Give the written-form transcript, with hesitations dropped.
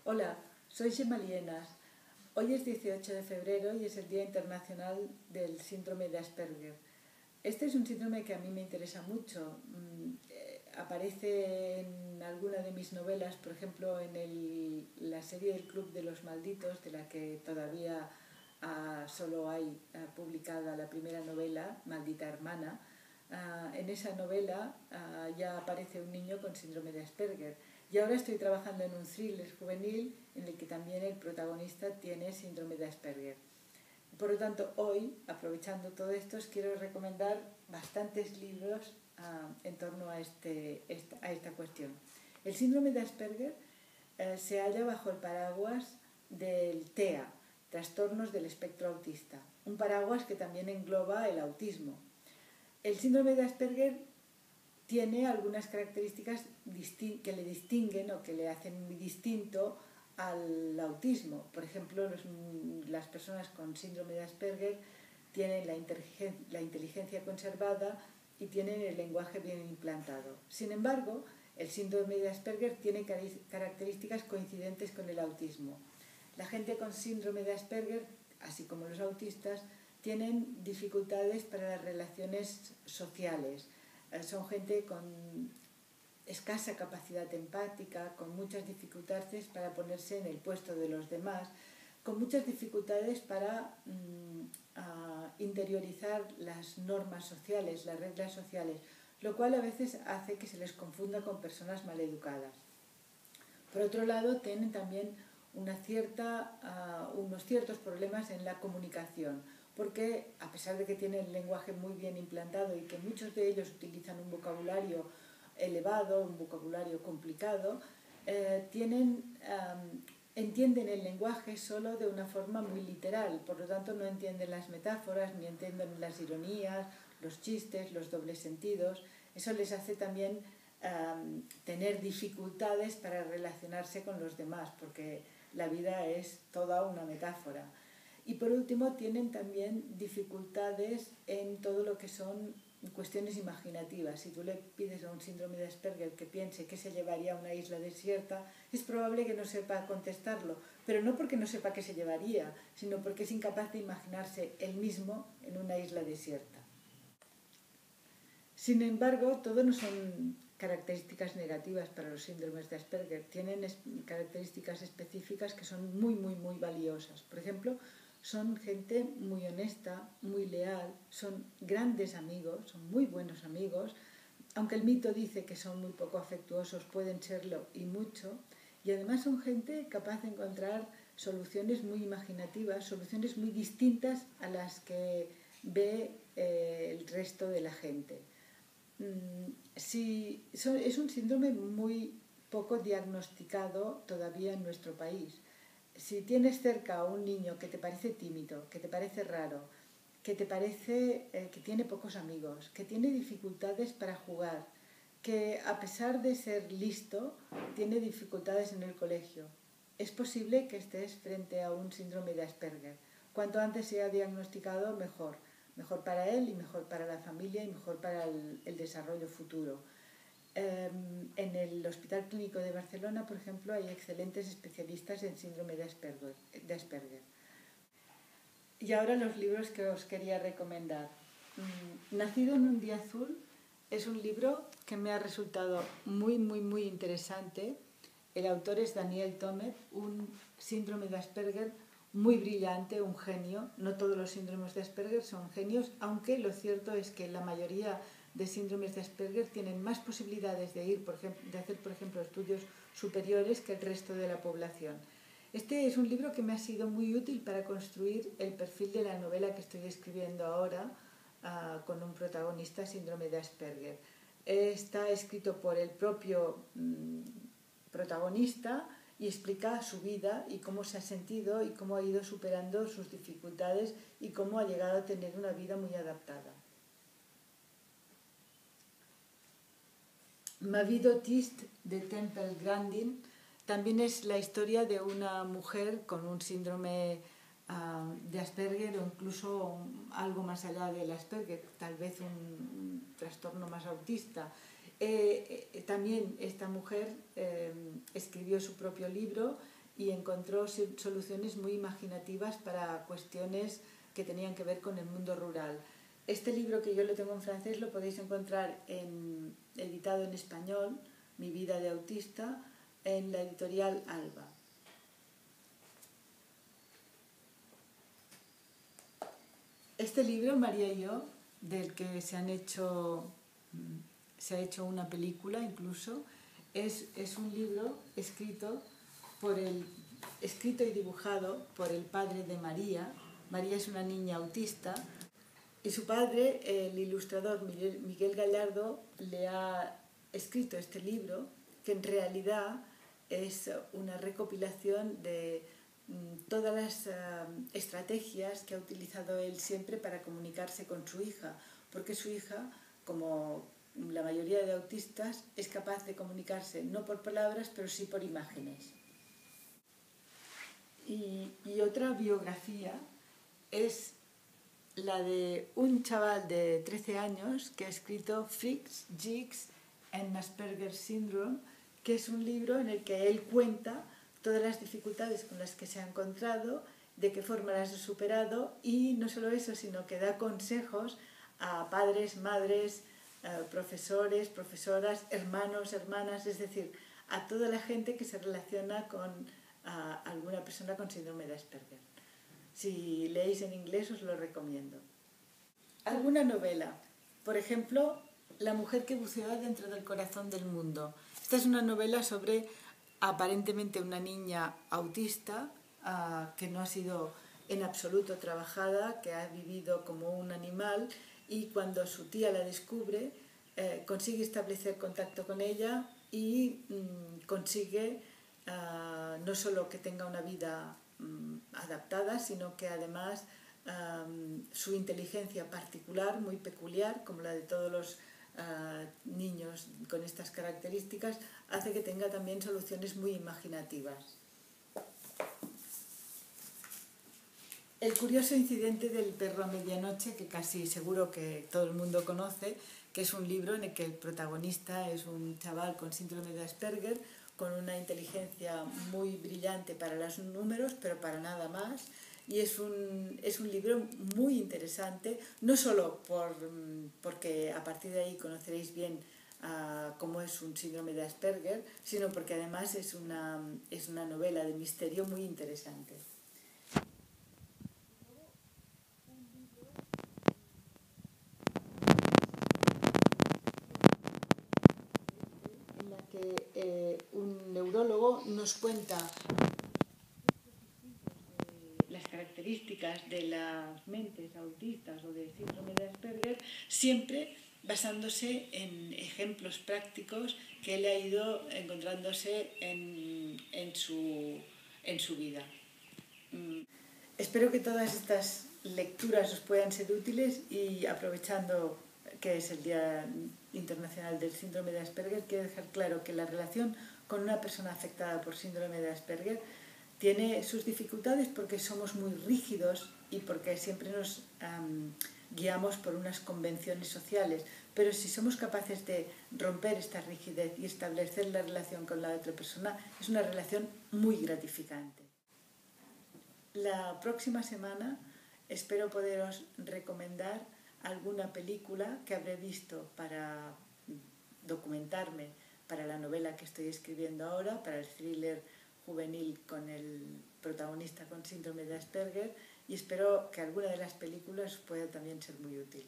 Hola, soy Gemma Lienas. Hoy es 18 de febrero y es el Día Internacional del Síndrome de Asperger. Este es un síndrome que a mí me interesa mucho. Aparece en alguna de mis novelas, por ejemplo, en la serie El Club de los Malditos, de la que todavía solo hay publicada la primera novela, Maldita Hermana. En esa novela ya aparece un niño con síndrome de Asperger. Y ahora estoy trabajando en un thriller juvenil en el que también el protagonista tiene síndrome de Asperger. Por lo tanto, hoy, aprovechando todo esto, os quiero recomendar bastantes libros en torno a esta cuestión. El síndrome de Asperger se halla bajo el paraguas del TEA, Trastornos del Espectro Autista, un paraguas que también engloba el autismo. El síndrome de Asperger tiene algunas características que le distinguen o que le hacen muy distinto al autismo. Por ejemplo, las personas con síndrome de Asperger tienen la inteligencia conservada y tienen el lenguaje bien implantado. Sin embargo, el síndrome de Asperger tiene características coincidentes con el autismo. La gente con síndrome de Asperger, así como los autistas, tienen dificultades para las relaciones sociales. Son gente con escasa capacidad empática, con muchas dificultades para ponerse en el puesto de los demás, con muchas dificultades para interiorizar las normas sociales, las reglas sociales, lo cual a veces hace que se les confunda con personas maleducadas. Por otro lado, tienen también unos ciertos problemas en la comunicación, porque a pesar de que tienen el lenguaje muy bien implantado y que muchos de ellos utilizan un vocabulario elevado, un vocabulario complicado, entienden el lenguaje solo de una forma muy literal, por lo tanto no entienden las metáforas, ni entienden las ironías, los chistes, los dobles sentidos. Eso les hace también tener dificultades para relacionarse con los demás, porque la vida es toda una metáfora. Y por último, tienen también dificultades en todo lo que son cuestiones imaginativas. Si tú le pides a un síndrome de Asperger que piense qué se llevaría a una isla desierta, es probable que no sepa contestarlo, pero no porque no sepa qué se llevaría, sino porque es incapaz de imaginarse él mismo en una isla desierta. Sin embargo, todo no son características negativas para los síndromes de Asperger. Tienen características específicas que son muy, muy, muy valiosas. Por ejemplo, son gente muy honesta, muy leal, son grandes amigos, son muy buenos amigos, aunque el mito dice que son muy poco afectuosos, pueden serlo y mucho, y además son gente capaz de encontrar soluciones muy imaginativas, soluciones muy distintas a las que ve el resto de la gente. Es un síndrome muy poco diagnosticado todavía en nuestro país. Si tienes cerca a un niño que te parece tímido, que te parece raro, que te parece que tiene pocos amigos, que tiene dificultades para jugar, que a pesar de ser listo, tiene dificultades en el colegio, es posible que estés frente a un síndrome de Asperger. Cuanto antes sea diagnosticado, mejor. Mejor para él y mejor para la familia y mejor para el desarrollo futuro. En el Hospital Clínico de Barcelona, por ejemplo, hay excelentes especialistas en síndrome de Asperger. Y ahora los libros que os quería recomendar. Nacido en un día azul es un libro que me ha resultado muy, muy, muy interesante. El autor es Daniel Tomet, un síndrome de Asperger muy brillante, un genio. No todos los síndromes de Asperger son genios, aunque lo cierto es que la mayoría de síndromes de Asperger tienen más posibilidades de hacer, por ejemplo, estudios superiores que el resto de la población. Este es un libro que me ha sido muy útil para construir el perfil de la novela que estoy escribiendo ahora, con un protagonista síndrome de Asperger. Está escrito por el propio protagonista y explica su vida y cómo se ha sentido y cómo ha ido superando sus dificultades y cómo ha llegado a tener una vida muy adaptada. Ma vie d'autiste de Temple Grandin también es la historia de una mujer con un síndrome de Asperger o incluso algo más allá del Asperger, tal vez un trastorno más autista. También esta mujer escribió su propio libro y encontró soluciones muy imaginativas para cuestiones que tenían que ver con el mundo rural. Este libro, que yo lo tengo en francés, lo podéis encontrar editado en español, Mi vida de autista, en la editorial Alba. Este libro, María y yo, del que se ha hecho una película incluso, es un libro escrito y dibujado por el padre de María. María es una niña autista y su padre, el ilustrador Miguel Gallardo, le ha escrito este libro, que en realidad es una recopilación de todas las estrategias que ha utilizado él siempre para comunicarse con su hija, porque su hija, como la mayoría de autistas, es capaz de comunicarse no por palabras, pero sí por imágenes. Y otra biografía es la de un chaval de 13 años que ha escrito Freaks, Geeks and Asperger Syndrome, que es un libro en el que él cuenta todas las dificultades con las que se ha encontrado, de qué forma las ha superado, y no solo eso, sino que da consejos a padres, madres, profesores, profesoras, hermanos, hermanas, es decir, a toda la gente que se relaciona con alguna persona con síndrome de Asperger. Si leéis en inglés os lo recomiendo. Alguna novela, por ejemplo, La mujer que buceaba dentro del corazón del mundo. Esta es una novela sobre aparentemente una niña autista que no ha sido en absoluto trabajada, que ha vivido como un animal, y cuando su tía la descubre consigue establecer contacto con ella y consigue no solo que tenga una vida adaptada, sino que además su inteligencia particular, muy peculiar, como la de todos los niños con estas características, hace que tenga también soluciones muy imaginativas. El curioso incidente del perro a medianoche, que casi seguro que todo el mundo conoce, que es un libro en el que el protagonista es un chaval con síndrome de Asperger, con una inteligencia muy brillante para los números, pero para nada más. Y es un libro muy interesante, no solo porque a partir de ahí conoceréis bien cómo es un síndrome de Asperger, sino porque además es una novela de misterio muy interesante. En la que un neurólogo nos cuenta las características de las mentes autistas o de síndrome de Asperger, siempre basándose en ejemplos prácticos que él ha ido encontrándose en su vida. Espero que todas estas lecturas os puedan ser útiles, y aprovechando que es el Día Internacional del Síndrome de Asperger, quiero dejar claro que la relación con una persona afectada por síndrome de Asperger tiene sus dificultades porque somos muy rígidos y porque siempre nos guiamos por unas convenciones sociales, pero si somos capaces de romper esta rigidez y establecer la relación con la otra persona, es una relación muy gratificante. La próxima semana espero poderos recomendar alguna película que habré visto para documentarme para la novela que estoy escribiendo ahora, para el thriller juvenil con el protagonista con síndrome de Asperger, y espero que alguna de las películas pueda también ser muy útil.